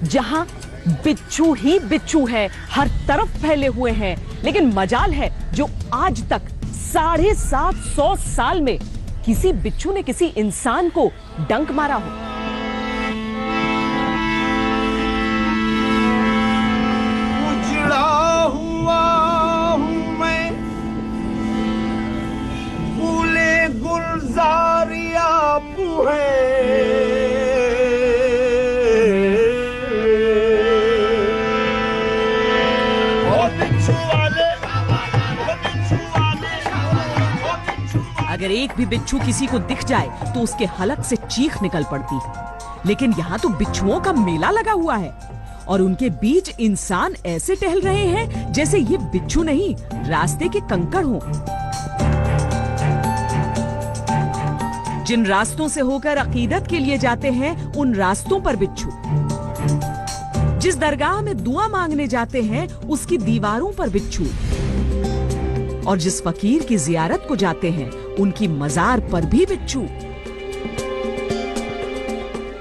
जहां बिच्छू ही बिच्छू है, हर तरफ फैले हुए हैं। लेकिन मजाल है जो आज तक 750 साल में किसी बिच्छू ने किसी इंसान को डंक मारा हो। उजड़ा हुआ हूं मैं, फूले गुलजारिया अगर एक भी बिच्छू किसी को दिख जाए तो उसके हलक से चीख निकल पड़ती है। लेकिन यहाँ तो बिच्छुओं का मेला लगा हुआ है और उनके बीच इंसान ऐसे टहल रहे हैं जैसे ये बिच्छू नहीं, रास्ते के कंकड़ हों। जिन रास्तों से होकर अकीदत के लिए जाते हैं उन रास्तों पर बिच्छू, जिस दरगाह में दुआ मांगने जाते हैं उसकी दीवारों पर बिच्छू, और जिस फकीर की जियारत को जाते हैं उनकी मजार पर भी बिच्छू।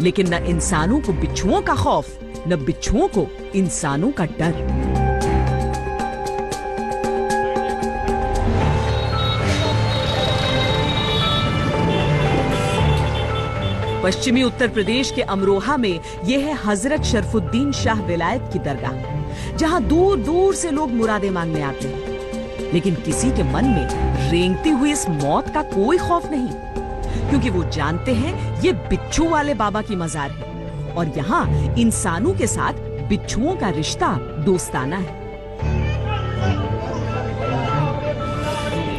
लेकिन न इंसानों को बिच्छुओं का खौफ, न बिच्छुओं को इंसानों का डर। पश्चिमी उत्तर प्रदेश के अमरोहा में यह है हजरत शरफुद्दीन शाह विलायत की दरगाह, जहां दूर दूर से लोग मुरादे मांगने आते हैं। लेकिन किसी के मन में रेंगती हुई इस मौत का कोई खौफ नहीं, क्योंकि वो जानते हैं ये बिच्छू वाले बाबा की मजार है और यहाँ इंसानों के साथ बिच्छुओं का रिश्ता दोस्ताना है।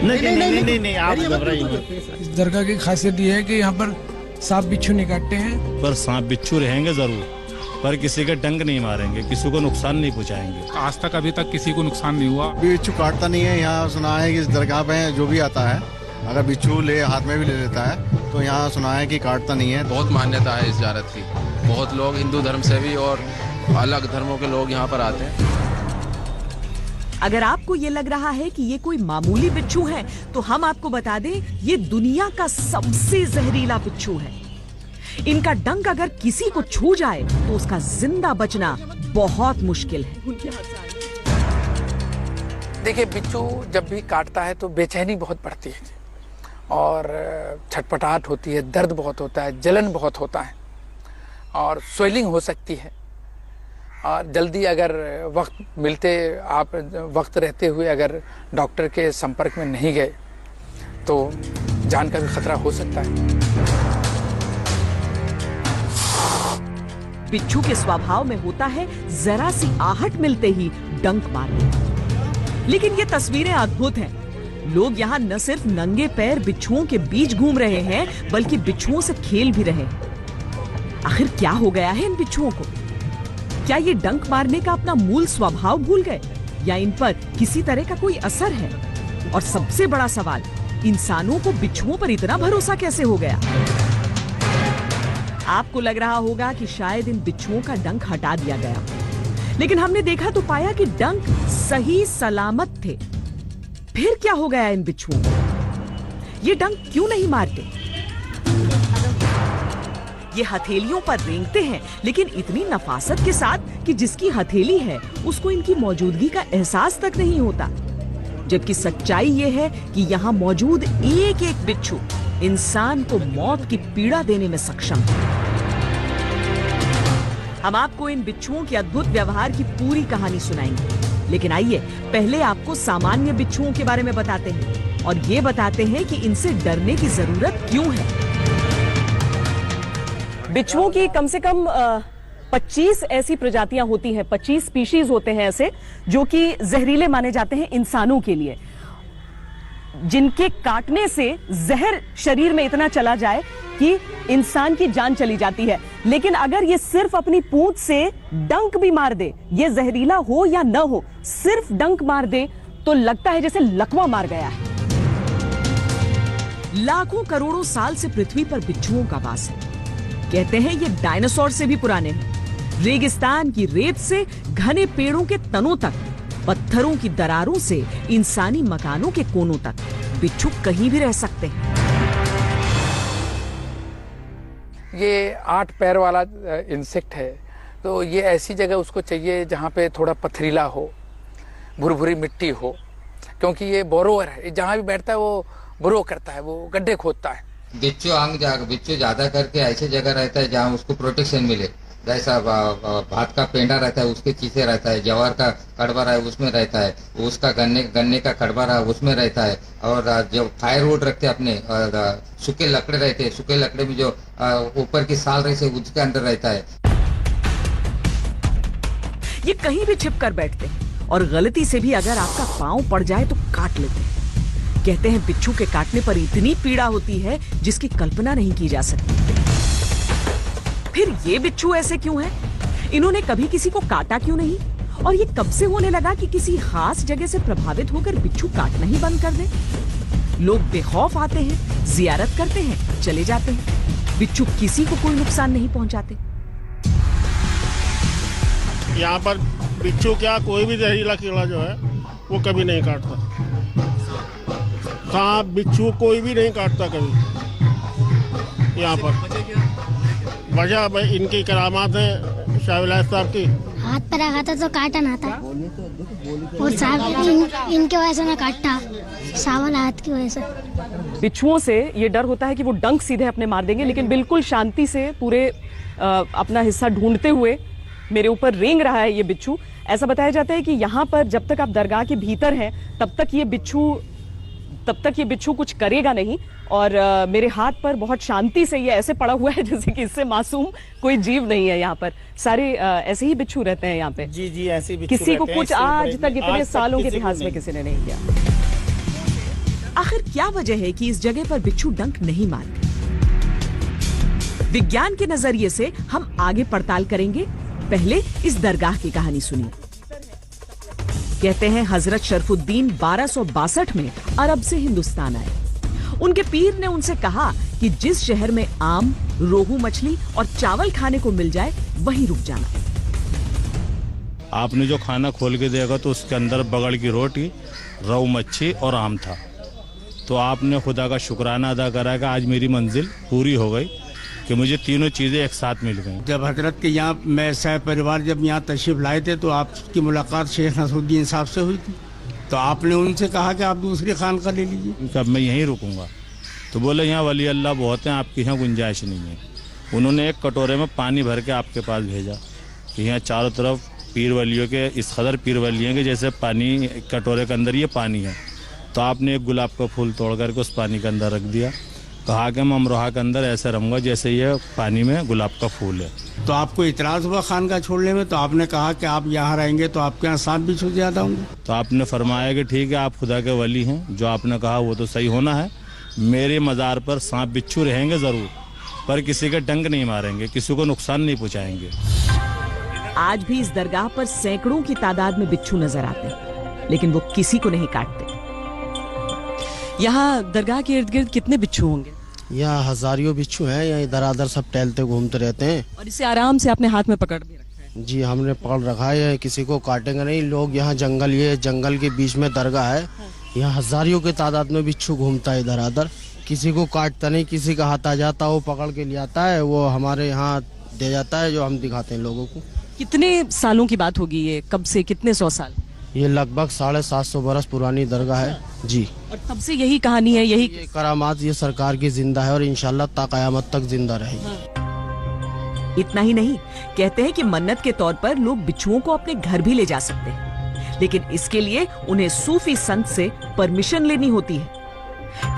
नहीं, आप घबराइए। इस दरगाह की खासियत ये है कि यहाँ पर सांप बिच्छू नहीं काटते हैं। पर सांप बिच्छू रहेंगे जरूर, पर किसी का डंक नहीं मारेंगे, किसी को नुकसान नहीं पहुंचाएंगे। आज तक अभी तक किसी को नुकसान नहीं हुआ। बिच्छू काटता नहीं है। यहाँ सुना है कि इस दरगाह पे जो भी आता है अगर बिच्छू ले हाथ में भी ले लेता है तो यहाँ सुना है कि काटता नहीं है। बहुत मान्यता है इस ज़ियारत की। बहुत लोग हिंदू धर्म से भी और अलग धर्मों के लोग यहाँ पर आते हैं। अगर आपको ये लग रहा है कि ये कोई मामूली बिच्छू है तो हम आपको बता दें ये दुनिया का सबसे जहरीला बिच्छू है। इनका डंक अगर किसी को छू जाए तो उसका जिंदा बचना बहुत मुश्किल है। देखिए, बिच्छू जब भी काटता है तो बेचैनी बहुत बढ़ती है और छटपटाहट होती है, दर्द बहुत होता है, जलन बहुत होता है और स्वेलिंग हो सकती है। और जल्दी अगर वक्त मिलते, आप वक्त रहते हुए अगर डॉक्टर के संपर्क में नहीं गए तो जान का भी खतरा हो सकता है। बिच्छू के स्वभाव में होता है जरा सी आहट मिलते ही डंक मारना। लेकिन ये तस्वीरें अद्भुत हैं। लोग यहाँ न सिर्फ नंगे पैर बिच्छुओं के बीच घूम रहे हैं बल्कि बिच्छुओं से खेल भी रहे हैं। आखिर क्या हो गया है इन बिच्छुओं को? क्या ये डंक मारने का अपना मूल स्वभाव भूल गए या इन पर किसी तरह का कोई असर है? और सबसे बड़ा सवाल, इंसानों को बिच्छुओं पर इतना भरोसा कैसे हो गया? आपको लग रहा होगा कि शायद इन बिच्छुओं का डंक हटा दिया गया, लेकिन हमने देखा तो पाया कि डंक सही सलामत थे। फिर क्या हो गया इन बिच्छुओं को? ये डंक क्यों नहीं मारते? ये हथेलियों पर रेंगते हैं, लेकिन इतनी नफासत के साथ कि जिसकी हथेली है उसको इनकी मौजूदगी का एहसास तक नहीं होता। जबकि सच्चाई ये है कि यहाँ मौजूद एक एक बिच्छू इंसान को मौत की पीड़ा देने में सक्षम है। हम आपको इन बिच्छुओं के अद्भुत व्यवहार की पूरी कहानी सुनाएंगे, लेकिन आइए पहले आपको सामान्य बिच्छुओं के बारे में बताते हैं और ये बताते हैं कि इनसे डरने की जरूरत क्यों है। बिच्छुओं की कम से कम 25 ऐसी प्रजातियां होती हैं, 25 स्पीशीज होते हैं ऐसे जो कि जहरीले माने जाते हैं इंसानों के लिए, जिनके काटने से जहर शरीर में इतना चला जाए कि इंसान की जान चली जाती है। लेकिन अगर ये सिर्फ अपनी पूंछ से डंक भी मार दे, ये जहरीला हो या न हो, सिर्फ डंक मार दे तो लगता है जैसे लकवा मार गया है। लाखों करोड़ों साल से पृथ्वी पर बिच्छुओं का वास है। कहते हैं ये डायनासोर से भी पुराने हैं। रेगिस्तान की रेत से घने पेड़ों के तनों तक, पत्थरों की दरारों से इंसानी मकानों के कोनों तक बिच्छू कहीं भी रह सकते हैं। ये 8 पैर वाला इंसेक्ट है तो ये ऐसी जगह उसको चाहिए जहाँ पे थोड़ा पथरीला हो, भुरभुरी मिट्टी हो, क्योंकि ये बोरोवर है, जहाँ भी बैठता है वो बोरो करता है, वो गड्ढे खोदता है। बिच्छू ज्यादा करके ऐसे जगह रहता है जहाँ उसको प्रोटेक्शन मिले, जैसा भात का पेंडा रहता है उसके चीसे रहता है, जवार का कड़वा है उसमें रहता है, उसका गन्ने का कड़वा रहा उसमें रहता है, और जो फायरवुड रखते हैं अपने सूखे लकड़े रहते हैं, सूखे लकड़े में जो ऊपर की साल रहती है उसके अंदर रहता है। ये कहीं भी छिप कर बैठते हैं और गलती से भी अगर आपका पांव पड़ जाए तो काट लेते हैं। कहते हैं बिच्छू के काटने पर इतनी पीड़ा होती है जिसकी कल्पना नहीं की जा सकती। फिर ये बिच्छू ऐसे क्यों हैं? इन्होंने कभी किसी को काटा क्यों नहीं? और ये कब से होने लगा कि किसी खास जगह से प्रभावित होकर बिच्छू काटना ही बंद कर दे? लोग बेखौफ आते हैं, जियारत करते हैं, चले जाते हैं। बिच्छू किसी को कोई नुकसान नहीं पहुंचाते। यहाँ पर बिच्छू क्या कोई भी जहरीला कीड़ा जो है वो कभी नहीं काटता। सांप बिच्छू कोई भी नहीं काटता कभी यहाँ पर। वजह इनकी करामात है शाह इलाही साहब की। हाथ पर रखा था तो काटा ना था, और सांप इनके वजह से ना काटा, सावन हाथ की वजह से। बिच्छुओं से ये डर होता है कि वो डंक सीधे अपने मार देंगे, लेकिन बिल्कुल शांति से पूरे अपना हिस्सा ढूंढते हुए मेरे ऊपर रेंग रहा है ये बिच्छू। ऐसा बताया जाता है कि यहाँ पर जब तक आप दरगाह के भीतर हैं तब तक ये बिच्छू कुछ करेगा नहीं, और मेरे हाथ पर बहुत शांति से ये ऐसे पड़ा हुआ है जैसे कि इससे मासूम कोई जीव नहीं है। यहाँ पर सारे ऐसे ही बिच्छू रहते हैं यहाँ पे। जी ऐसे बिच्छू किसी को कुछ आज तक इतने सालों के इतिहास में किसी ने नहीं किया। आखिर क्या वजह है कि इस जगह पर बिच्छू डंक नहीं मारते? विज्ञान के नजरिए से हम आगे पड़ताल करेंगे। पहले इस दरगाह की कहानी सुनिए। कहते हैं हजरत शरफुद्दीन 1262 में अरब से हिंदुस्तान आए। उनके पीर ने उनसे कहा कि जिस शहर में आम, रोहू मछली और चावल खाने को मिल जाए वहीं रुक जाना। आपने जो खाना खोल के देगा तो उसके अंदर बगड़ की रोटी, रोहू मच्छी और आम था। तो आपने खुदा का शुक्राना अदा करा कि आज मेरी मंजिल पूरी हो गई कि मुझे तीनों चीजें एक साथ मिल गई। जब हजरत के यहाँ मैं सह परिवार जब यहाँ तशरीफ लाए थे तो आपकी मुलाकात शेख नसरुद्दीन साहब से हुई थी, तो आपने उनसे कहा कि आप दूसरी खानका ले लीजिए। कब मैं यहीं रुकूंगा? तो बोले यहाँ वली अल्लाह बहुत हैं, आपकी यहाँ गुंजाइश नहीं है। उन्होंने एक कटोरे में पानी भर के आपके पास भेजा कि यहाँ चारों तरफ पीर वलियों के इस कदर पीर वली हैं कि जैसे पानी कटोरे के अंदर ये पानी है। तो आपने एक गुलाब का फूल तोड़ करके उस पानी के अंदर रख दिया, कहा कि मैं अमरोहा के अंदर ऐसे रहूंगा जैसे ये पानी में गुलाब का फूल है। तो आपको इतराज हुआ खानका छोड़ने में, तो आपने कहा कि आप यहाँ रहेंगे तो आपके यहाँ सांप बिच्छू ज्यादा होंगे। तो आपने फरमाया कि ठीक है आप खुदा के वली हैं, जो आपने कहा वो तो सही होना है। मेरे मज़ार पर सांप बिच्छू रहेंगे ज़रूर, पर किसी के डंक नहीं मारेंगे, किसी को नुकसान नहीं पहुँचाएंगे। आज भी इस दरगाह पर सैकड़ों की तादाद में बिच्छू नजर आते हैं, लेकिन वो किसी को नहीं काटते। यहाँ दरगाह के इर्द गिर्द कितने बिच्छू होंगे? यहाँ हजारियों बिच्छू हैं, यहाँ इधर उधर सब टहलते घूमते रहते हैं। और इसे आराम से अपने हाथ में पकड़ भी रखा है? जी हमने पकड़ रखा है, किसी को काटेंगे नहीं। लोग यहाँ ये जंगल के बीच में दरगाह है, यहाँ हजारियों की तादाद में बिच्छू घूमता है इधर उधर, किसी को काटता नहीं। किसी का हाथ आ जाता वो पकड़ के ले आता है, वो हमारे यहाँ दे जाता है, जो हम दिखाते हैं लोगों को। कितने सालों की बात होगी ये? कब से? कितने 100 साल? ये लगभग 750 बरस पुरानी दरगाह है जी। और तब से यही कहानी है, यही करामात ये सरकार की जिंदा है और इंशाल्लाह ता क़यामत तक जिंदा रहेगी। इतना ही नहीं, कहते हैं कि मन्नत के तौर पर लोग बिच्छुओं को अपने घर भी ले जा सकते हैं, लेकिन इसके लिए उन्हें सूफी संत से परमिशन लेनी होती है।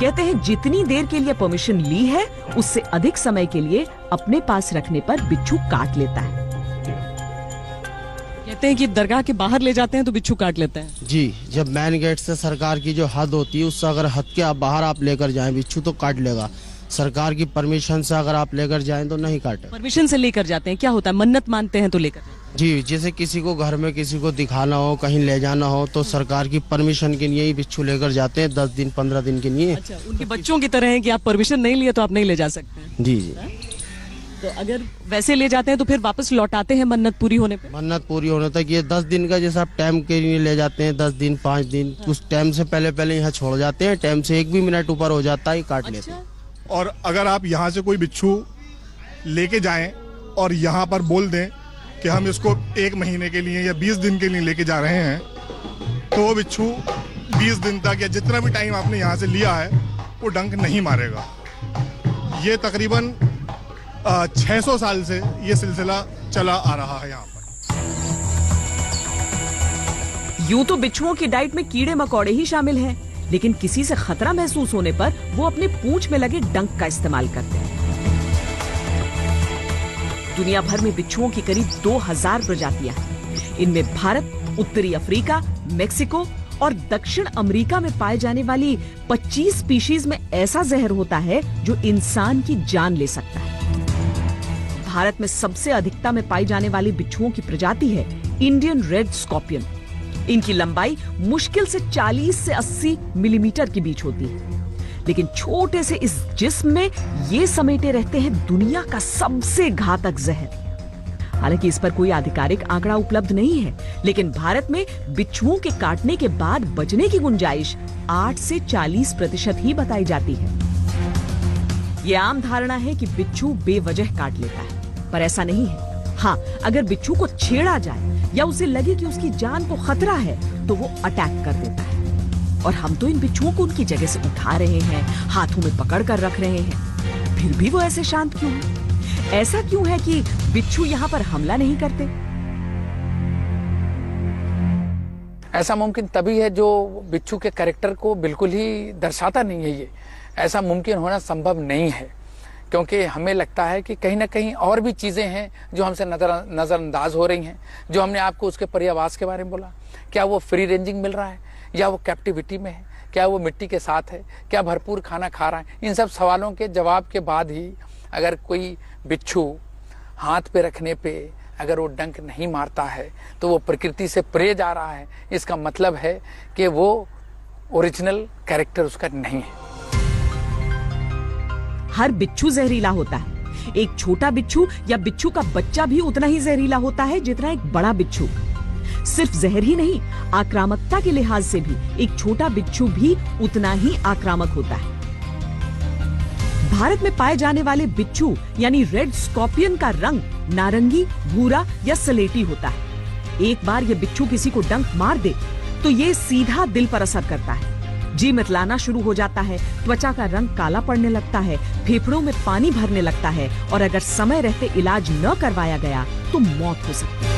कहते हैं जितनी देर के लिए परमिशन ली है उससे अधिक समय के लिए अपने पास रखने पर बिच्छू काट लेता है। कहते हैं कि दरगाह के बाहर ले जाते हैं तो बिच्छू काट लेते हैं। जी, जब मेन गेट से सरकार की जो हद होती है उससे अगर हद के बाहर आप लेकर जाएं बिच्छू तो काट लेगा। सरकार की परमिशन से अगर आप लेकर जाएं तो नहीं काटे। परमिशन से लेकर जाते हैं? क्या होता है? मन्नत मानते हैं तो लेकर? जी, जैसे किसी को घर में किसी को दिखाना हो, कहीं ले जाना हो तो सरकार की परमिशन के लिए ही बिच्छू लेकर जाते हैं, 10 दिन 15 दिन के लिए। अच्छा, उनके बच्चों की तरह है कि आप परमिशन नहीं लिए तो आप नहीं ले जा सकते? जी जी। तो अगर वैसे ले जाते हैं तो फिर वापस लौटाते हैं मन्नत पूरी होने पे? मन्नत पूरी होने तक ये 10 दिन का जैसा आप टाइम के लिए ले जाते हैं, 10 दिन 5 दिन, उस टाइम से पहले यहाँ छोड़ जाते हैं। टाइम से 1 भी मिनट ऊपर हो जाता है काट लेते हैं। और अगर आप यहाँ से कोई बिच्छू लेके जाएं और यहाँ पर बोल दें कि हम इसको 1 महीने के लिए या 20 दिन के लिए लेके जा रहे हैं, तो वो बिच्छू 20 दिन तक या जितना भी टाइम आपने यहाँ से लिया है वो डंक नहीं मारेगा। ये तकरीबन 600 साल से ये सिलसिला चला आ रहा है यहाँ पर। यूं तो बिच्छुओं की डाइट में कीड़े मकोड़े ही शामिल हैं, लेकिन किसी से खतरा महसूस होने पर वो अपने पूंछ में लगे डंक का इस्तेमाल करते हैं। दुनिया भर में बिच्छुओं की करीब 2000 प्रजातियां हैं। इनमें भारत, उत्तरी अफ्रीका, मेक्सिको और दक्षिण अमेरिका में पाए जाने वाली 25 स्पीशीज में ऐसा जहर होता है जो इंसान की जान ले सकता है। भारत में सबसे अधिकता में पाई जाने वाली बिच्छुओं की प्रजाति है इंडियन रेड स्कॉर्पियन। इनकी लंबाई मुश्किल से 40 से 80 मिलीमीटर के बीच होती है, लेकिन छोटे से इस जिस्म में ये समेटे रहते हैं दुनिया का सबसे घातक जहर। हालांकि इस पर कोई आधिकारिक आंकड़ा उपलब्ध नहीं है, लेकिन भारत में बिच्छुओं के काटने के बाद बचने की गुंजाइश 8 से 40% ही बताई जाती है। यह आम धारणा है कि बिच्छू बेवजह काट लेता है, पर ऐसा नहीं है। हाँ, अगर बिच्छू को छेड़ा जाए या उसे लगे कि उसकी जान को खतरा है तो वो अटैक कर देता है। और हम तो इन बिच्छुओं को उनकी जगह से उठा रहे हैं, हाथों में पकड़ कर रख रहे हैं, फिर भी वो ऐसे शांत क्यों है? ऐसा क्यों है कि बिच्छू यहाँ पर हमला नहीं करते? ऐसा मुमकिन तभी है जो बिच्छू के कैरेक्टर को बिल्कुल ही दर्शाता नहीं है। ये ऐसा मुमकिन होना संभव नहीं है, क्योंकि हमें लगता है कि कहीं ना कहीं और भी चीज़ें हैं जो हमसे नज़रअंदाज हो रही हैं। जो हमने आपको उसके पर्यावास के बारे में बोला, क्या वो फ्री रेंजिंग मिल रहा है या वो कैप्टिविटी में है, क्या वो मिट्टी के साथ है, क्या भरपूर खाना खा रहा है? इन सब सवालों के जवाब के बाद ही अगर कोई बिच्छू हाथ पे रखने पे अगर वो डंक नहीं मारता है तो वो प्रकृति से परे जा रहा है। इसका मतलब है कि वो ओरिजिनल कैरेक्टर उसका नहीं है। हर बिच्छू जहरीला होता है। एक छोटा बिच्छू या बिच्छू का बच्चा भी उतना ही जहरीला होता है जितना एक बड़ा बिच्छू। सिर्फ जहर ही नहीं, आक्रामकता के लिहाज से भी एक छोटा बिच्छू भी उतना ही आक्रामक होता है। भारत में पाए जाने वाले बिच्छू यानी रेड स्कॉर्पियन का रंग नारंगी, भूरा या सलेटी होता है। एक बार ये बिच्छू किसी को डंक मार दे तो ये सीधा दिल पर असर करता है। जी मितलाना शुरू हो जाता है, त्वचा का रंग काला पड़ने लगता है, फेफड़ों में पानी भरने लगता है और अगर समय रहते इलाज न करवाया गया तो मौत हो सकती है।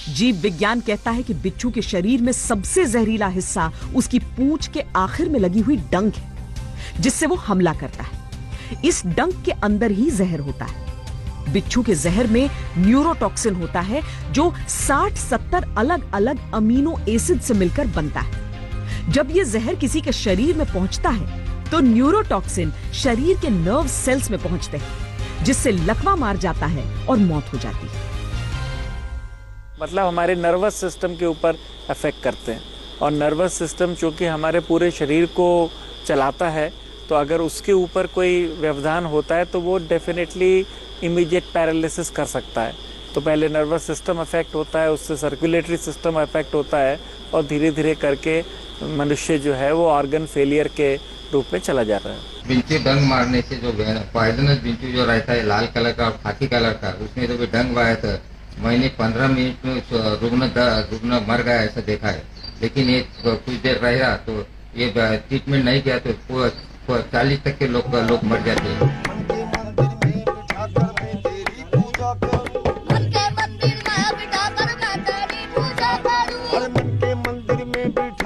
जीव विज्ञान कहता है कि बिच्छू के शरीर में सबसे जहरीला हिस्सा उसकी पूंछ के आखिर में लगी हुई डंक है, जिससे वो हमला करता है। इस डंक के अंदर ही जहर होता है। बिच्छू के जहर में न्यूरोटॉक्सिन होता है जो 60-70 अलग अलग अमीनो एसिड से मिलकर बनता है। जब ये जहर किसी के शरीर में पहुंचता है तो न्यूरोटॉक्सिन शरीर के नर्व सेल्स में पहुंचते हैं, जिससे लकवा मार जाता है और मौत हो जाती है। मतलब हमारे नर्वस सिस्टम के ऊपर अफेक्ट करते हैं, और नर्वस सिस्टम चूंकि हमारे पूरे शरीर को चलाता है, तो अगर उसके ऊपर कोई व्यवधान होता है तो वो डेफिनेटली इमीडिएट पैरालिसिस कर सकता है। तो पहले नर्वस सिस्टम अफेक्ट होता है, उससे सर्कुलेटरी सिस्टम अफेक्ट होता है और धीरे धीरे करके मनुष्य जो है वो ऑर्गन फेलियर के रूप में चला जा रहा है। बिच्छू डंक मारने से जो पॉइजनस बिच्छू जो रहता है लाल कलर का और खाकी कलर का, उसमें तो डंक मारा था, मैंने 15 मिनट में रुग्ण मर गया ऐसा देखा है। लेकिन ये कुछ देर रहेगा तो ये ट्रीटमेंट नहीं किया तो 40 तक के लोग मर जाते हैं।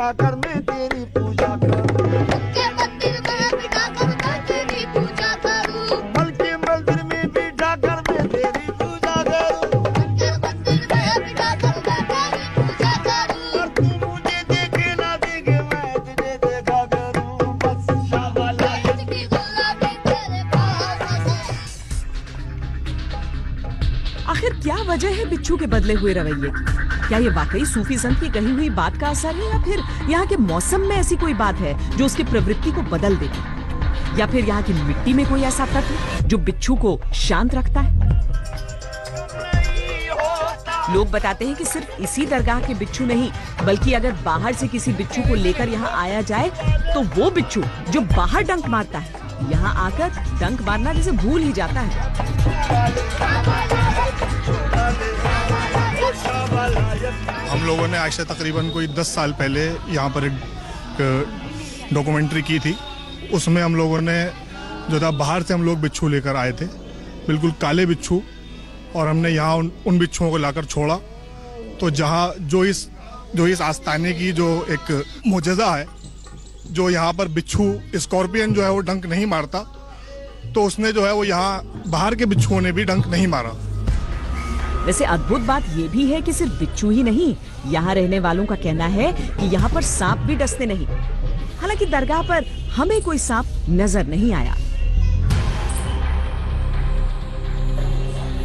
कर मैं तेरी पूजा करूं, के मंदिर में बिठा कर मैं तेरी पूजा करूं, बल्कि मंदिर में बिठा कर मैं तेरी पूजा करूं, के मंदिर में बिठा कर मैं तेरी पूजा करूं, और तू मुझे देखे ना देखे मैं तुझे देखा करूं, बस शाबाश की गुलाबी तेरे पास। आखिर क्या वजह है बिच्छू के बदले हुए रवैये की? क्या ये वाकई सूफी संत की कही हुई बात का असर है, या फिर यहाँ के मौसम में ऐसी कोई बात है जो उसकी प्रवृत्ति को बदल देगी, या फिर यहाँ की मिट्टी में कोई ऐसा तत्व जो बिच्छू को शांत रखता है? लोग बताते हैं कि सिर्फ इसी दरगाह के बिच्छू नहीं, बल्कि अगर बाहर से किसी बिच्छू को लेकर यहाँ आया जाए तो वो बिच्छू जो बाहर डंक मारता है यहाँ आकर डंक मारना जैसे भूल ही जाता है। लोगों ने आज से तकरीबन कोई 10 साल पहले यहाँ पर एक डॉक्यूमेंट्री की थी। उसमें हम लोगों ने जो था, बाहर से हम लोग बिच्छू लेकर आए थे, बिल्कुल काले बिच्छू, और हमने यहाँ उन बिच्छुओं को लाकर छोड़ा। तो जहाँ जो इस आस्ताने की जो एक मुजज़ा है, जो यहाँ पर बिच्छू स्कॉर्पियन जो है वो डंक नहीं मारता, तो उसने जो है वो यहाँ बाहर के बिच्छुओं ने भी डंक नहीं मारा। वैसे अद्भुत बात ये भी है कि सिर्फ बिच्छू ही नहीं, यहाँ रहने वालों का कहना है कि यहाँ पर सांप भी डसते नहीं। हालांकि दरगाह पर हमें कोई सांप नजर नहीं आया।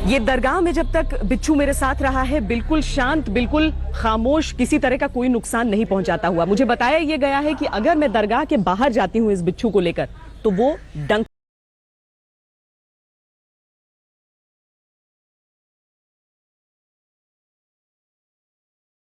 ये दरगाह में जब तक बिच्छू मेरे साथ रहा है, बिल्कुल शांत, बिल्कुल खामोश, किसी तरह का कोई नुकसान नहीं पहुंचाता हुआ। मुझे बताया ये गया है कि अगर मैं दरगाह के बाहर जाती हूँ इस बिच्छू को लेकर, तो वो डंक